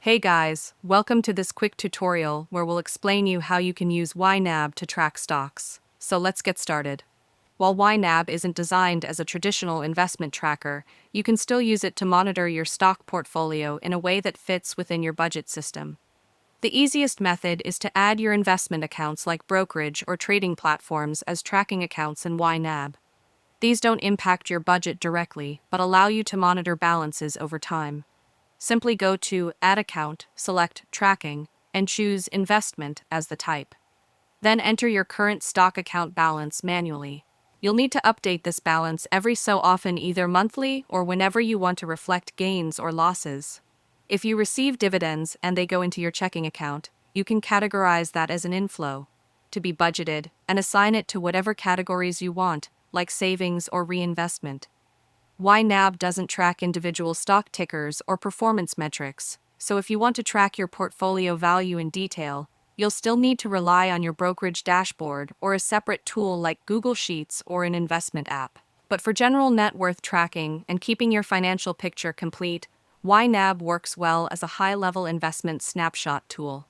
Hey guys, welcome to this quick tutorial where we'll explain you how you can use Ynab to track stocks. So let's get started. While Ynab isn't designed as a traditional investment tracker, you can still use it to monitor your stock portfolio in a way that fits within your budget system. The easiest method is to add your investment accounts like brokerage or trading platforms as tracking accounts in Ynab. These don't impact your budget directly, but allow you to monitor balances over time. Simply go to Add Account, select Tracking, and choose Investment as the type. Then enter your current stock account balance manually. You'll need to update this balance every so often, either monthly or whenever you want to reflect gains or losses. If you receive dividends and they go into your checking account, you can categorize that as an inflow to be budgeted and assign it to whatever categories you want, like savings or reinvestment. Ynab doesn't track individual stock tickers or performance metrics, so if you want to track your portfolio value in detail, you'll still need to rely on your brokerage dashboard or a separate tool like Google Sheets or an investment app. But for general net worth tracking and keeping your financial picture complete, Ynab works well as a high-level investment snapshot tool.